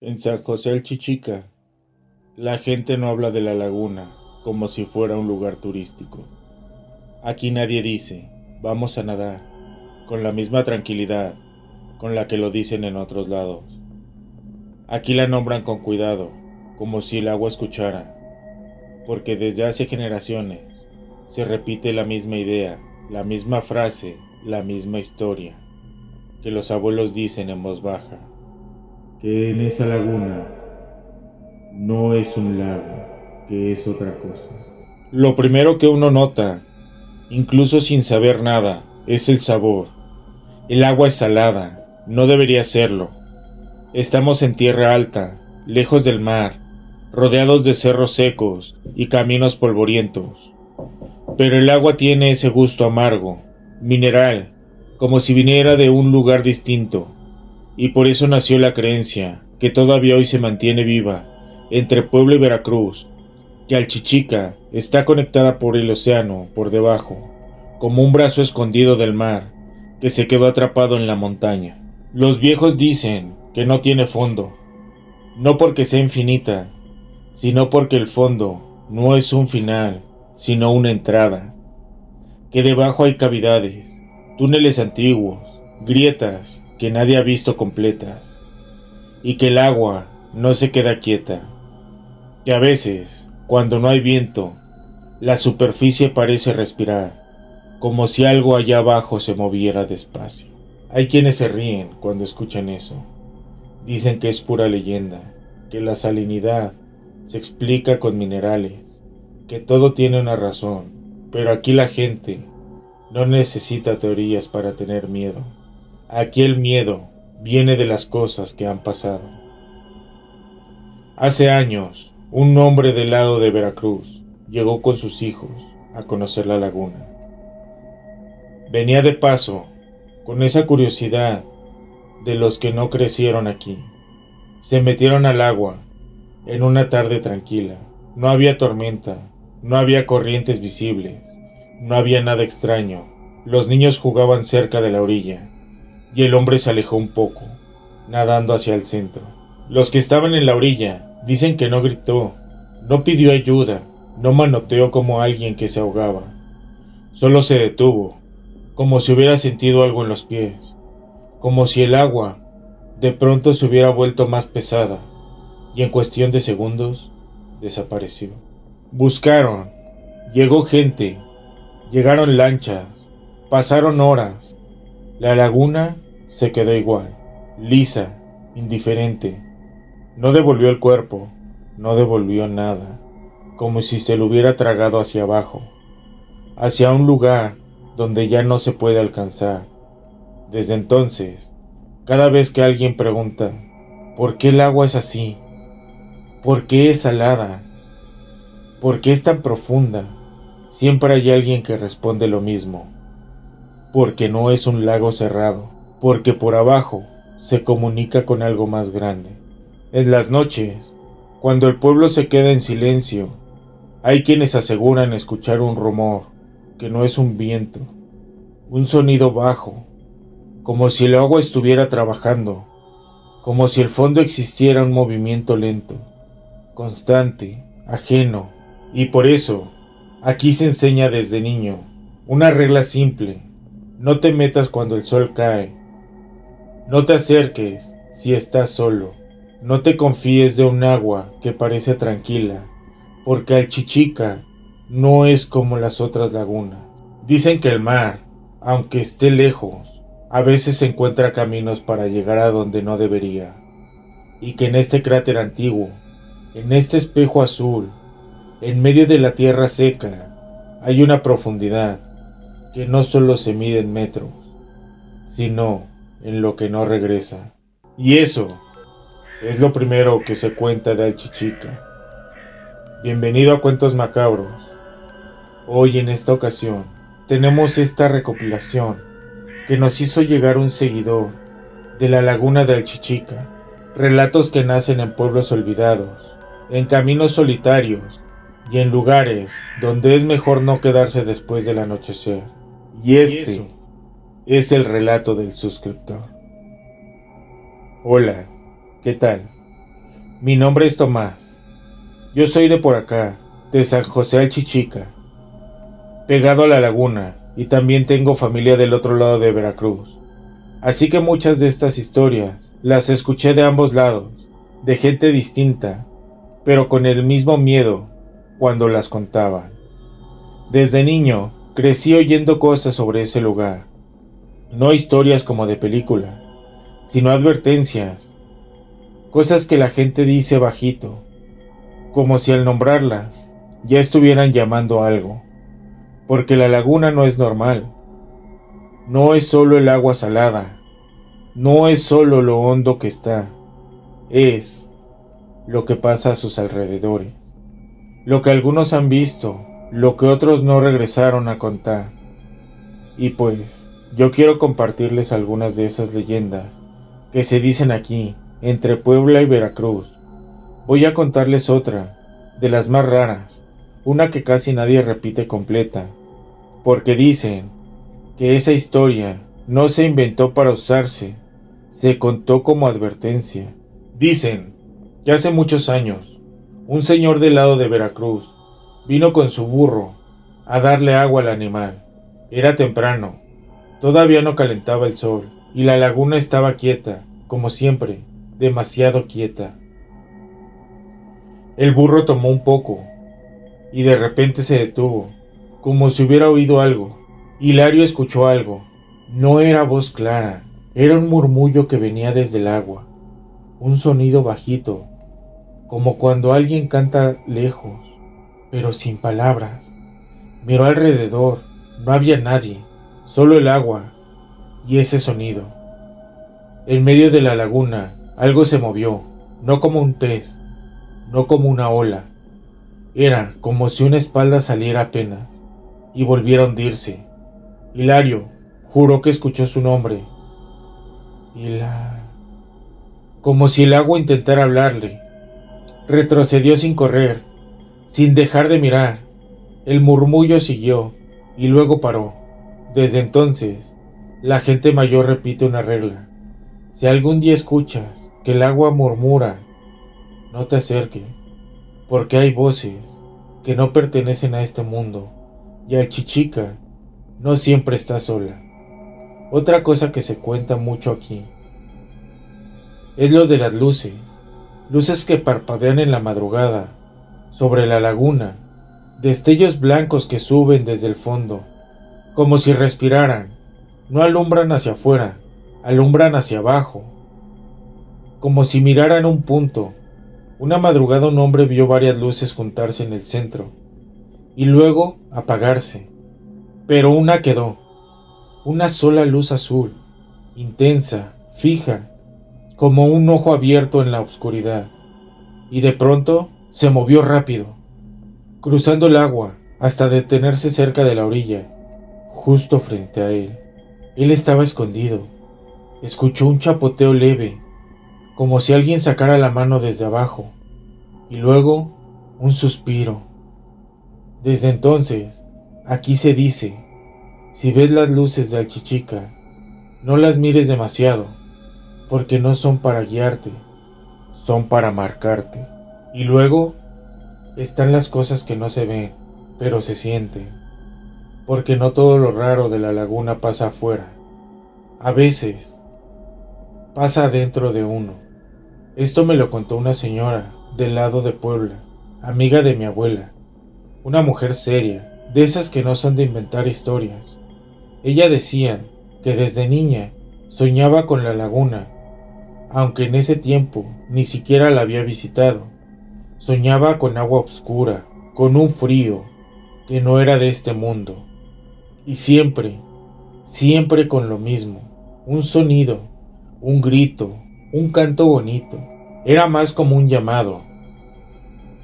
En San José el Chichica, la gente no habla de la laguna como si fuera un lugar turístico. Aquí nadie dice, vamos a nadar, con la misma tranquilidad con la que lo dicen en otros lados. Aquí la nombran con cuidado, como si el agua escuchara, porque desde hace generaciones se repite la misma idea, la misma frase, la misma historia, que los abuelos dicen en voz baja, que en esa laguna no es un lago, que es otra cosa. Lo primero que uno nota, incluso sin saber nada, es el sabor. El agua es salada, no debería serlo. Estamos en tierra alta, lejos del mar, rodeados de cerros secos y caminos polvorientos. Pero el agua tiene ese gusto amargo, mineral, como si viniera de un lugar distinto. Y por eso nació la creencia, que todavía hoy se mantiene viva, entre Puebla y Veracruz, que Alchichica está conectada por el océano por debajo, como un brazo escondido del mar que se quedó atrapado en la montaña. Los viejos dicen que no tiene fondo, no porque sea infinita, sino porque el fondo no es un final, sino una entrada, que debajo hay cavidades, túneles antiguos, grietas que nadie ha visto completas, y que el agua no se queda quieta, que a veces, cuando no hay viento, la superficie parece respirar, como si algo allá abajo se moviera despacio. Hay quienes se ríen cuando escuchan eso. Dicen que es pura leyenda, que la salinidad se explica con minerales, que todo tiene una razón, pero aquí la gente no necesita teorías para tener miedo. Aquí el miedo viene de las cosas que han pasado. Hace años, un hombre del lado de Veracruz llegó con sus hijos a conocer la laguna. Venía de paso, con esa curiosidad de los que no crecieron aquí. Se metieron al agua en una tarde tranquila. No había tormenta, no había corrientes visibles, no había nada extraño. Los niños jugaban cerca de la orilla y el hombre se alejó un poco, nadando hacia el centro. Los que estaban en la orilla dicen que no gritó, no pidió ayuda, no manoteó como alguien que se ahogaba. Solo se detuvo, como si hubiera sentido algo en los pies, como si el agua de pronto se hubiera vuelto más pesada, y en cuestión de segundos desapareció. Buscaron, llegó gente, llegaron lanchas, pasaron horas. La laguna se quedó igual, lisa, indiferente. No devolvió el cuerpo, no devolvió nada, como si se lo hubiera tragado hacia abajo, hacia un lugar donde ya no se puede alcanzar. Desde entonces, cada vez que alguien pregunta, ¿por qué el agua es así? ¿Por qué es salada? ¿Por qué es tan profunda? Siempre hay alguien que responde lo mismo. Porque no es un lago cerrado, porque por abajo se comunica con algo más grande. En las noches, cuando el pueblo se queda en silencio, hay quienes aseguran escuchar un rumor, que no es un viento, un sonido bajo, como si el agua estuviera trabajando, como si el fondo existiera un movimiento lento, constante, ajeno. Y por eso, aquí se enseña desde niño una regla simple: no te metas cuando el sol cae, no te acerques si estás solo, no te confíes de un agua que parece tranquila, porque Alchichica no es como las otras lagunas. Dicen que el mar, aunque esté lejos, a veces encuentra caminos para llegar a donde no debería, y que en este cráter antiguo, en este espejo azul, en medio de la tierra seca, hay una profundidad que no solo se mide en metros, sino en lo que no regresa. Y eso es lo primero que se cuenta de Alchichica. Bienvenido a Cuentos Macabros. Hoy en esta ocasión tenemos esta recopilación que nos hizo llegar un seguidor de la laguna de Alchichica. Relatos que nacen en pueblos olvidados, en caminos solitarios y en lugares donde es mejor no quedarse después del anochecer. Y este es el relato del suscriptor. Hola, ¿qué tal? Mi nombre es Tomás. Yo soy de por acá, de San José Alchichica, pegado a la laguna, y también tengo familia del otro lado de Veracruz. Así que muchas de estas historias las escuché de ambos lados, de gente distinta, pero con el mismo miedo cuando las contaban. Desde niño crecí oyendo cosas sobre ese lugar, no historias como de película, sino advertencias, cosas que la gente dice bajito, como si al nombrarlas ya estuvieran llamando algo, porque la laguna no es normal, no es solo el agua salada, no es solo lo hondo que está, es lo que pasa a sus alrededores, lo que algunos han visto, lo que otros no regresaron a contar. Y pues, yo quiero compartirles algunas de esas leyendas que se dicen aquí, entre Puebla y Veracruz. Voy a contarles otra, de las más raras, una que casi nadie repite completa, porque dicen que esa historia no se inventó para usarse, se contó como advertencia. Dicen que hace muchos años, un señor del lado de Veracruz vino con su burro a darle agua al animal. Era temprano, todavía no calentaba el sol, y la laguna estaba quieta, como siempre, demasiado quieta. El burro tomó un poco, y de repente se detuvo, como si hubiera oído algo. Hilario escuchó algo. No era voz clara, era un murmullo que venía desde el agua, un sonido bajito, como cuando alguien canta lejos, pero sin palabras. Miró alrededor, no había nadie, solo el agua y ese sonido. En medio de la laguna, algo se movió, no como un pez, no como una ola. Era como si una espalda saliera apenas y volviera a hundirse. Hilario juró que escuchó su nombre. Como si el agua intentara hablarle. Retrocedió sin correr, sin dejar de mirar. El murmullo siguió y luego paró. Desde entonces, la gente mayor repite una regla. Si algún día escuchas que el agua murmura, no te acerques, porque hay voces que no pertenecen a este mundo, y Alchichica no siempre está sola. Otra cosa que se cuenta mucho aquí es lo de las luces, luces que parpadean en la madrugada, sobre la laguna, destellos blancos que suben desde el fondo, como si respiraran. No alumbran hacia afuera, alumbran hacia abajo, como si miraran un punto. Una madrugada un hombre vio varias luces juntarse en el centro, y luego apagarse, pero una quedó, una sola luz azul, intensa, fija, como un ojo abierto en la oscuridad, y de pronto se movió rápido, cruzando el agua hasta detenerse cerca de la orilla, justo frente a él. Él estaba escondido. Escuchó un chapoteo leve, como si alguien sacara la mano desde abajo, y luego un suspiro. Desde entonces, aquí se dice, si ves las luces de Alchichica, no las mires demasiado, porque no son para guiarte, son para marcarte. Y luego están las cosas que no se ven, pero se sienten, porque no todo lo raro de la laguna pasa afuera. A veces pasa adentro de uno. Esto me lo contó una señora del lado de Puebla, amiga de mi abuela, una mujer seria, de esas que no son de inventar historias. Ella decía que desde niña soñaba con la laguna, aunque en ese tiempo ni siquiera la había visitado. Soñaba con agua oscura, con un frío que no era de este mundo, y siempre, siempre con lo mismo, un sonido, un grito, un canto bonito. Era más como un llamado,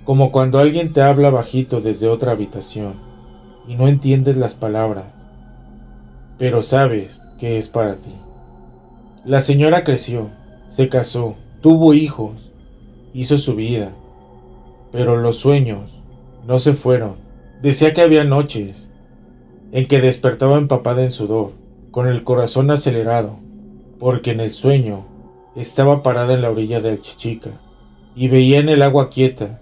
como cuando alguien te habla bajito desde otra habitación y no entiendes las palabras, pero sabes que es para ti. La señora creció, se casó, tuvo hijos, hizo su vida, pero los sueños no se fueron. Decía que había noches en que despertaba empapada en sudor, con el corazón acelerado, porque en el sueño estaba parada en la orilla del Alchichica, y veía en el agua quieta,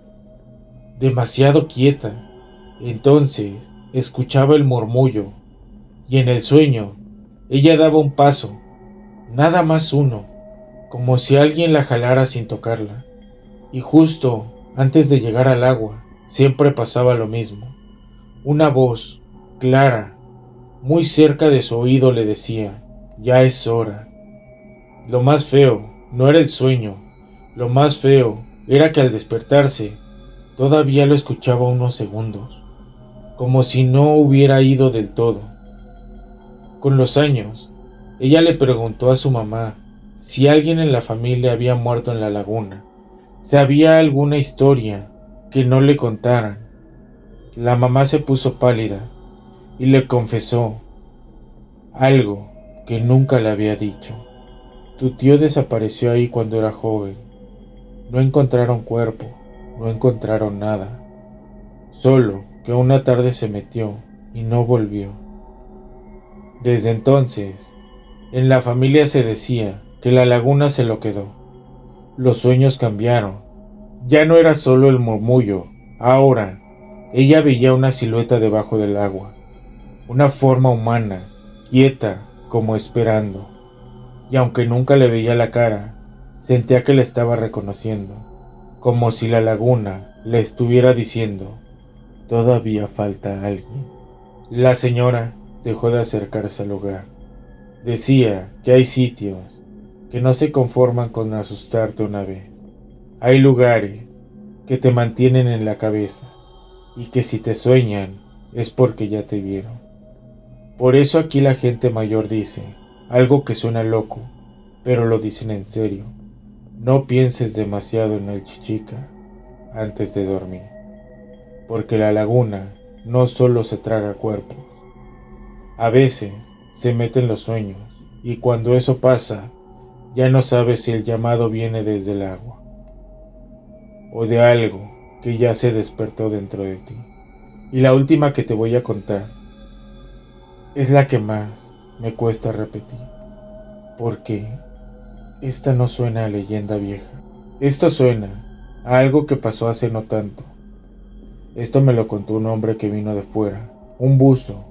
demasiado quieta. Entonces escuchaba el murmullo, y en el sueño ella daba un paso, nada más uno, como si alguien la jalara sin tocarla. Y justo antes de llegar al agua, siempre pasaba lo mismo. Una voz, clara, muy cerca de su oído le decía, ya es hora. Lo más feo no era el sueño, lo más feo era que al despertarse, todavía lo escuchaba unos segundos, como si no hubiera ido del todo. Con los años, ella le preguntó a su mamá si alguien en la familia había muerto en la laguna, si había alguna historia que no le contaran. La mamá se puso pálida y le confesó algo que nunca le había dicho. Tu tío desapareció ahí cuando era joven. No encontraron cuerpo, no encontraron nada. Solo que una tarde se metió y no volvió. Desde entonces, en la familia se decía que la laguna se lo quedó. Los sueños cambiaron. Ya no era solo el murmullo. Ahora, ella veía una silueta debajo del agua. Una forma humana, quieta, como esperando. Y aunque nunca le veía la cara, sentía que la estaba reconociendo, como si la laguna le estuviera diciendo, todavía falta alguien. La señora dejó de acercarse al lugar. Decía que hay sitios que no se conforman con asustarte una vez. Hay lugares que te mantienen en la cabeza y que si te sueñan es porque ya te vieron. Por eso aquí la gente mayor dice algo que suena loco, pero lo dicen en serio. No pienses demasiado en el Chichica antes de dormir, porque la laguna no solo se traga cuerpos, a veces se mete en los sueños, y cuando eso pasa, ya no sabes si el llamado viene desde el agua, o de algo que ya se despertó dentro de ti. Y la última que te voy a contar es la que más me cuesta repetir, porque esta no suena a leyenda vieja. Esto suena a algo que pasó hace no tanto. Esto me lo contó un hombre que vino de fuera, un buzo,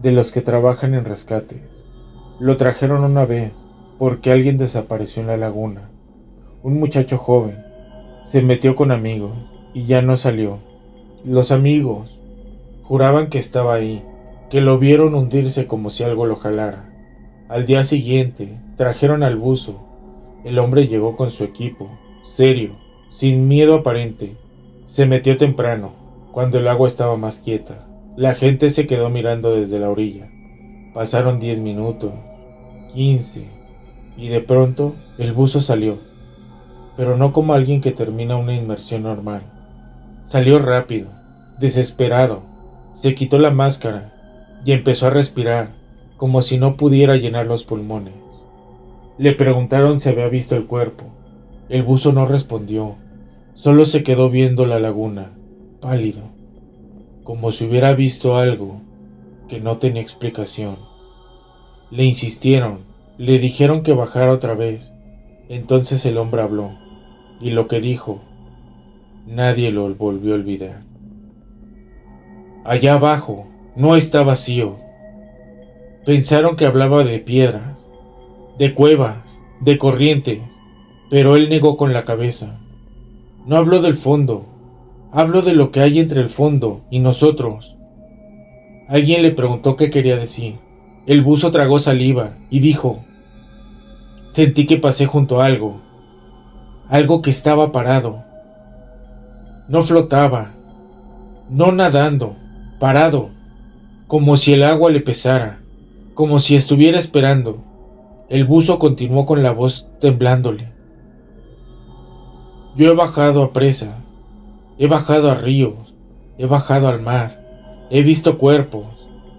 de los que trabajan en rescates. Lo trajeron una vez porque alguien desapareció en la laguna. Un muchacho joven se metió con amigos y ya no salió. Los amigos juraban que estaba ahí, que lo vieron hundirse como si algo lo jalara. Al día siguiente trajeron al buzo. El hombre llegó con su equipo, serio, sin miedo aparente. Se metió temprano, cuando el agua estaba más quieta. La gente se quedó mirando desde la orilla. Pasaron 10 minutos, 15, y de pronto el buzo salió, pero no como alguien que termina una inmersión normal. Salió rápido, desesperado, se quitó la máscara y empezó a respirar, como si no pudiera llenar los pulmones. Le preguntaron si había visto el cuerpo. El buzo no respondió, solo se quedó viendo la laguna, pálido, como si hubiera visto algo que no tenía explicación. Le insistieron, le dijeron que bajara otra vez. Entonces el hombre habló, y lo que dijo, nadie lo volvió a olvidar. Allá abajo no está vacío. Pensaron que hablaba de piedras, de cuevas, de corrientes, pero él negó con la cabeza. No habló del fondo, habló de lo que hay entre el fondo y nosotros. Alguien le preguntó qué quería decir. El buzo tragó saliva y dijo, sentí que pasé junto a algo que estaba parado. No flotaba, no nadando, parado, como si el agua le pesara, como si estuviera esperando. El buzo continuó con la voz temblándole. Yo he bajado a presas, he bajado a ríos, he bajado al mar, he visto cuerpos,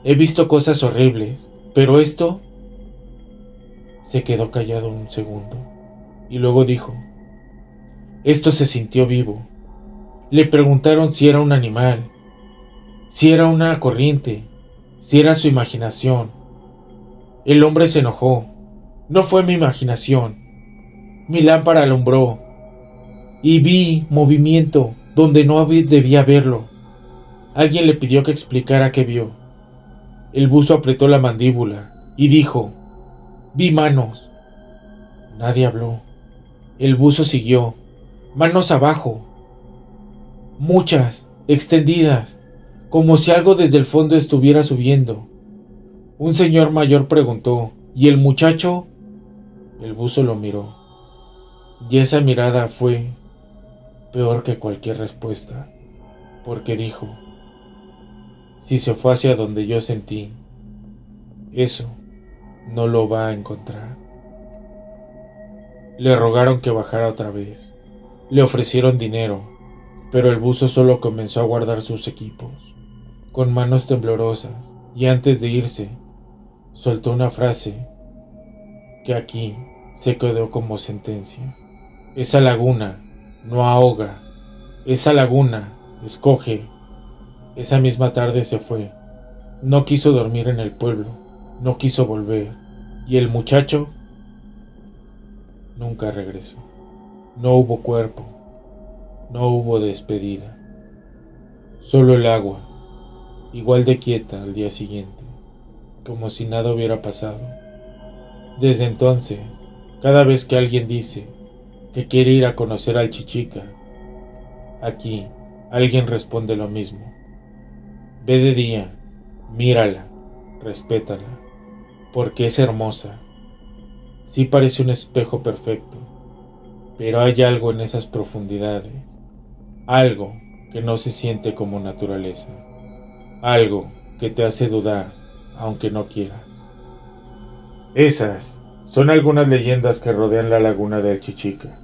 he visto cosas horribles, pero esto... Se quedó callado un segundo y luego dijo, esto se sintió vivo. Le preguntaron si era un animal, si era una corriente, si era su imaginación. El hombre se enojó. No fue mi imaginación. Mi lámpara alumbró. y vi movimiento donde no debía verlo. Alguien le pidió que explicara qué vio. El buzo apretó la mandíbula y dijo: vi manos. Nadie habló. El buzo siguió: manos abajo, muchas, extendidas, como si algo desde el fondo estuviera subiendo. Un señor mayor preguntó: ¿y el muchacho? El buzo lo miró, y esa mirada fue peor que cualquier respuesta, porque dijo: si se fue hacia donde yo sentí, eso no lo va a encontrar. Le rogaron que bajara otra vez. Le ofrecieron dinero, pero el buzo solo comenzó a guardar sus equipos, con manos temblorosas, y antes de irse, soltó una frase que aquí se quedó como sentencia. Esa laguna no ahoga, esa laguna escoge. Esa misma tarde se fue. No quiso dormir en el pueblo, no quiso volver, y el muchacho nunca regresó. No hubo cuerpo, no hubo despedida, solo el agua, igual de quieta al día siguiente, como si nada hubiera pasado. Desde entonces, cada vez que alguien dice que quiere ir a conocer al Chichica, aquí alguien responde lo mismo: ve de día, mírala, respétala, porque es hermosa. Sí parece un espejo perfecto, pero hay algo en esas profundidades, algo que no se siente como naturaleza, algo que te hace dudar aunque no quieras. Esas son algunas leyendas que rodean la laguna del Chichica.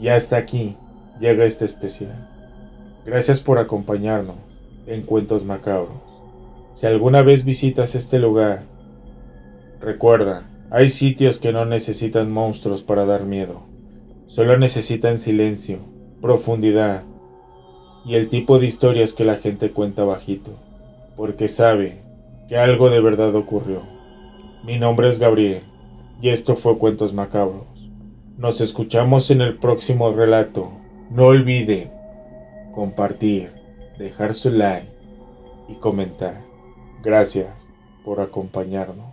Y hasta aquí llega este especial. Gracias por acompañarnos en Cuentos Macabros. Si alguna vez visitas este lugar, recuerda, hay sitios que no necesitan monstruos para dar miedo. Solo necesitan silencio, profundidad y el tipo de historias que la gente cuenta bajito, porque sabe que algo de verdad ocurrió. Mi nombre es Gabriel y esto fue Cuentos Macabros. Nos escuchamos en el próximo relato. No olviden compartir, dejar su like y comentar. Gracias por acompañarnos.